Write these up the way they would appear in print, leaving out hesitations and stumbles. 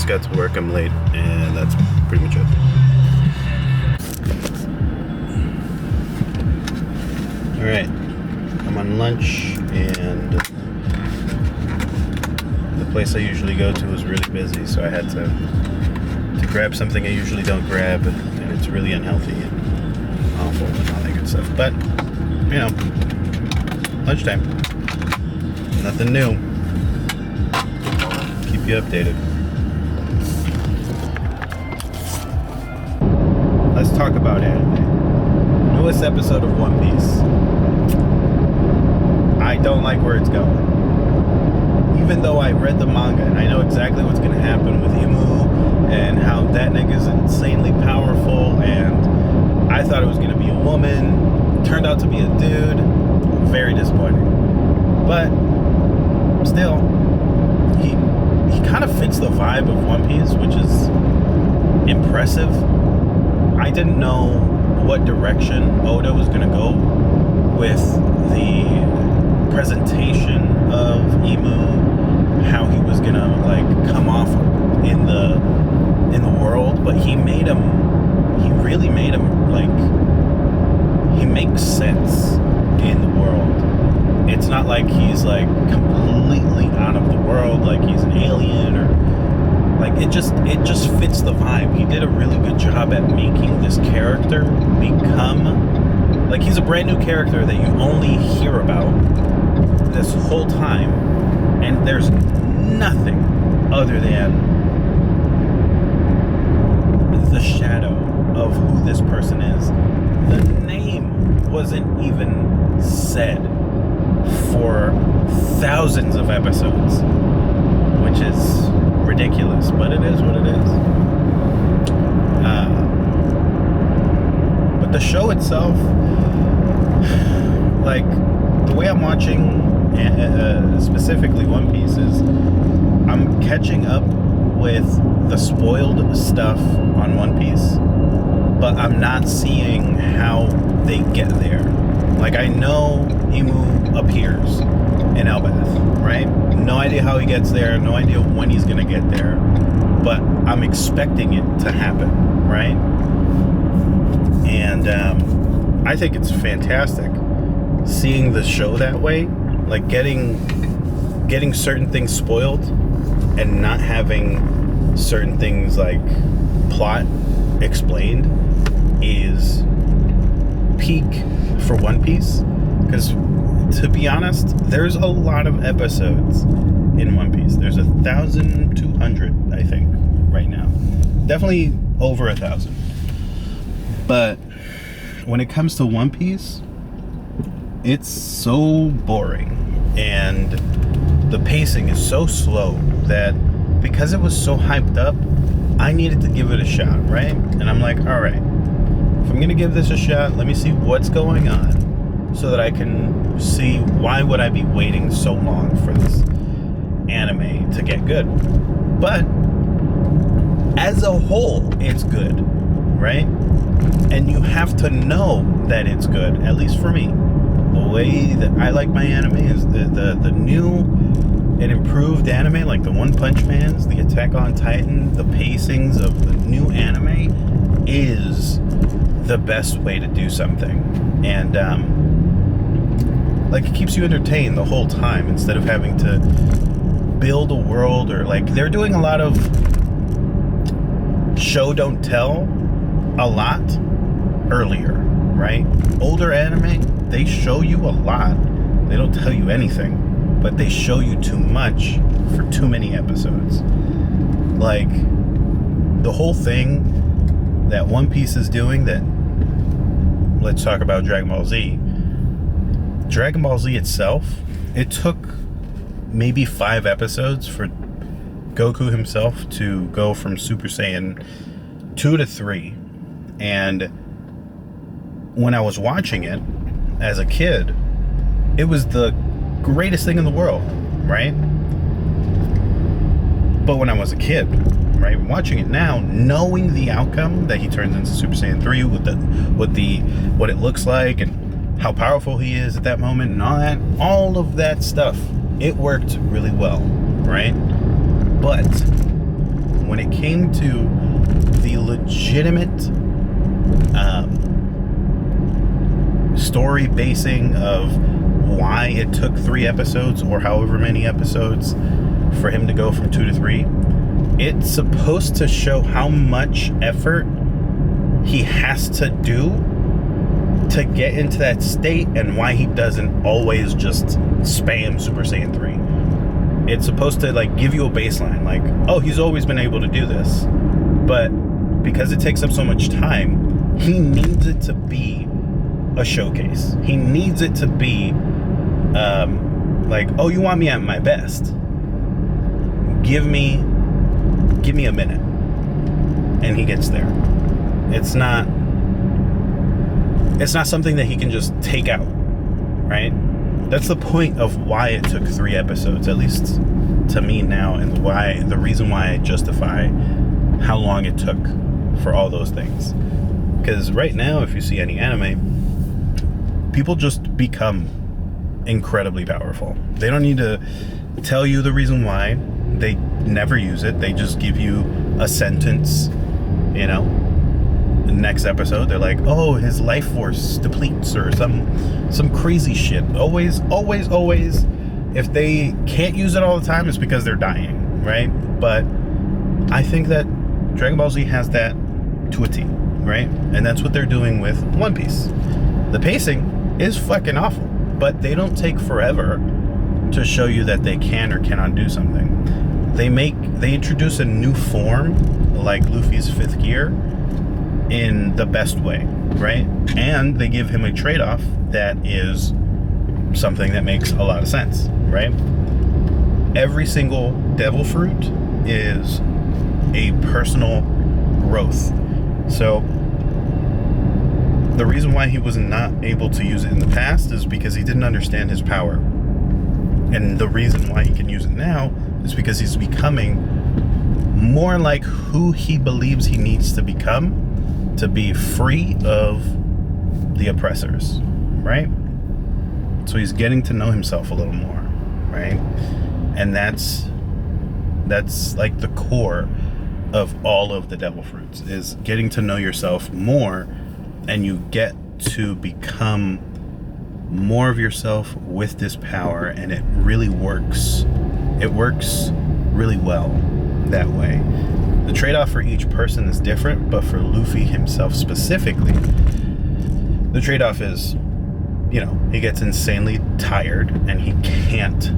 got to work, I'm late, and that's pretty much it. Alright, I'm on lunch, and the place I usually go to is really busy, so I had to grab something I usually don't grab, and it's really unhealthy and awful and all that good stuff. But, you know, lunchtime, nothing new. Keep you updated. Let's talk about anime. Newest episode of One Piece. I don't like where it's going. Even though I read the manga and I know exactly what's going to happen with Imu and how that nigga's insanely powerful, and I thought it was going to be a woman, turned out to be a dude. Very disappointing. But still, he kind of fits the vibe of One Piece, which is impressive. I didn't know what direction Oda was going to go with the presentation of Imu, how he was going to like come off in the world, but he really made him like, he makes sense in the world. It's not like he's like completely out of the world, like he's an alien, or like it just fits the vibe. He did a really good job at making this character become like, he's a brand new character that you only hear about this whole time, and there's nothing other than the shadow of who this person is. The name wasn't even said for thousands of episodes, which is ridiculous, but it is what it is. But the show itself, like, the way I'm watching specifically One Piece is I'm catching up with the spoiled stuff on One Piece, but I'm not seeing how they get there. Like, I know Imu appears in Elbaf, right? No idea how he gets there, no idea when he's gonna get there, but I'm expecting it to happen, right? And I think it's fantastic seeing the show that way, like getting certain things spoiled and not having certain things like plot explained is peak for One Piece. Because to be honest, there's a lot of episodes in One Piece. There's 1,200, I think, right now. Definitely over 1,000. But when it comes to One Piece, it's so boring, and the pacing is so slow that because it was so hyped up, I needed to give it a shot, right? And I'm like, all right, if I'm gonna give this a shot, let me see what's going on so that I can see why would I be waiting so long for this anime to get good. But as a whole, it's good, right? And you have to know that it's good, at least for me. The way that I like my anime is the new and improved anime, like the One Punch Mans, the Attack on Titan, the pacings of the new anime is the best way to do something. And like, it keeps you entertained the whole time instead of having to build a world, or like they're doing a lot of show don't tell a lot earlier, right? Older anime, they show you a lot. They don't tell you anything, but they show you too much for too many episodes. Like, the whole thing that One Piece is doing, that, let's talk about Dragon Ball Z. Dragon Ball Z itself, it took maybe 5 episodes for Goku himself to go from Super Saiyan 2 to 3. And when I was watching it as a kid, it was the greatest thing in the world, right? But when I was a kid, right, watching it now, knowing the outcome, that he turns into Super Saiyan 3 what it looks like and how powerful he is at that moment and all of that stuff, it worked really well, right? But when it came to the legitimate story basing of why it took 3 episodes or however many episodes for him to go from 2 to 3, it's supposed to show how much effort he has to do to get into that state and why he doesn't always just spam Super Saiyan 3. It's supposed to like give you a baseline, like, oh, he's always been able to do this, but because it takes up so much time, he needs it to be a showcase. He needs it to be like, oh, you want me at my best? Give me a minute, and he gets there. It's not something that he can just take out, right? That's the point of why it took 3 episodes, at least to me now, and the reason why I justify how long it took for all those things. Because right now, if you see any anime, people just become incredibly powerful. They don't need to tell you the reason why. They never use it. They just give you a sentence, you know. The next episode, they're like, oh, his life force depletes, or some crazy shit. Always. If they can't use it all the time, it's because they're dying, right? But I think that Dragon Ball Z has that to a T, right? And that's what they're doing with One Piece. The pacing is fucking awful, but they don't take forever to show you that they can or cannot do something. They introduce a new form, like Luffy's 5th gear, in the best way, right? And they give him a trade-off that is something that makes a lot of sense, right? Every single devil fruit is a personal growth. So the reason why he was not able to use it in the past is because he didn't understand his power. And the reason why he can use it now is because he's becoming more like who he believes he needs to become to be free of the oppressors, right? So he's getting to know himself a little more, right? And that's like the core of all of the devil fruits, is getting to know yourself more, and you get to become more of yourself with this power, and it really works. It works really well that way. The trade-off for each person is different, but for Luffy himself specifically, the trade-off is, you know, he gets insanely tired and he can't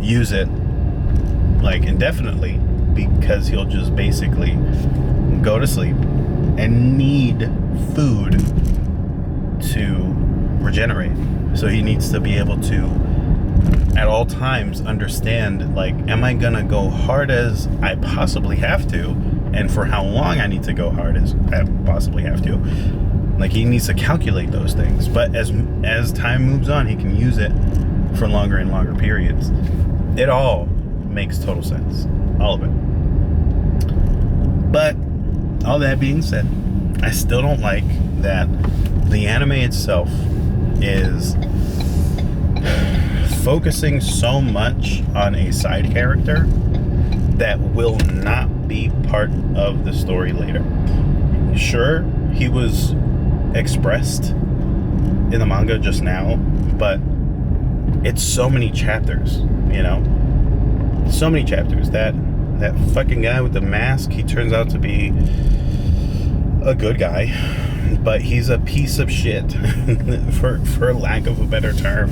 use it like indefinitely, because he'll just basically go to sleep and need food to regenerate. So he needs to be able to at all times understand, like, am I gonna go hard as I possibly have to, and for how long I need to go hard as I possibly have to. Like, he needs to calculate those things, but as time moves on, he can use it for longer and longer periods. It all makes total sense, all of it. But all that being said, I still don't like that the anime itself is focusing so much on a side character that will not be part of the story later. Sure, he was expressed in the manga just now, but it's so many chapters, you know? So many chapters. That fucking guy with the mask, he turns out to be a good guy, but he's a piece of shit, for lack of a better term.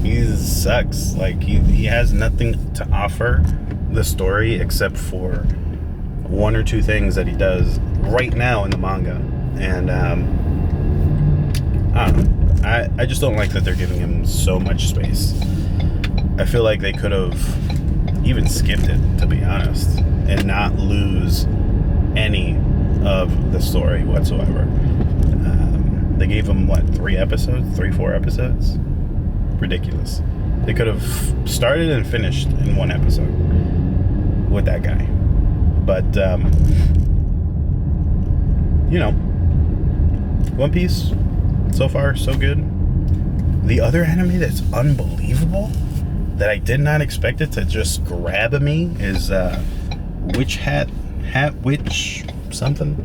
He sucks. Like, he has nothing to offer the story except for 1 or 2 things that he does right now in the manga. And I don't know. I just don't like that they're giving him so much space. I feel like they could have even skipped it, to be honest, and not lose any of the story whatsoever. They gave him, what, 4 episodes? Ridiculous. They could have started and finished in 1 episode with that guy. But, you know, One Piece, so far, so good. The other anime that's unbelievable, that I did not expect it to just grab me, is witch something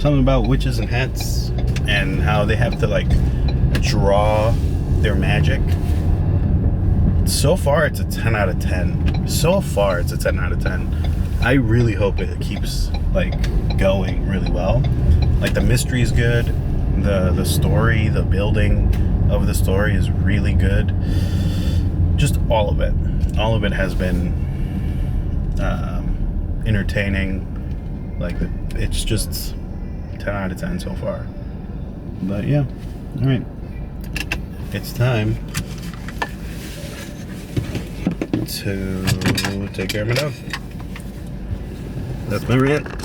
about witches and hats, and how they have to like draw their magic. So far it's a 10 out of 10. So far it's a 10 out of 10. I really hope it keeps like going really well. Like the mystery is good, the story, the building of the story is really good. Just all of it has been entertaining. Like it's just 10 out of 10 so far. But yeah, all right, it's time to take care of my dog. That's my rant.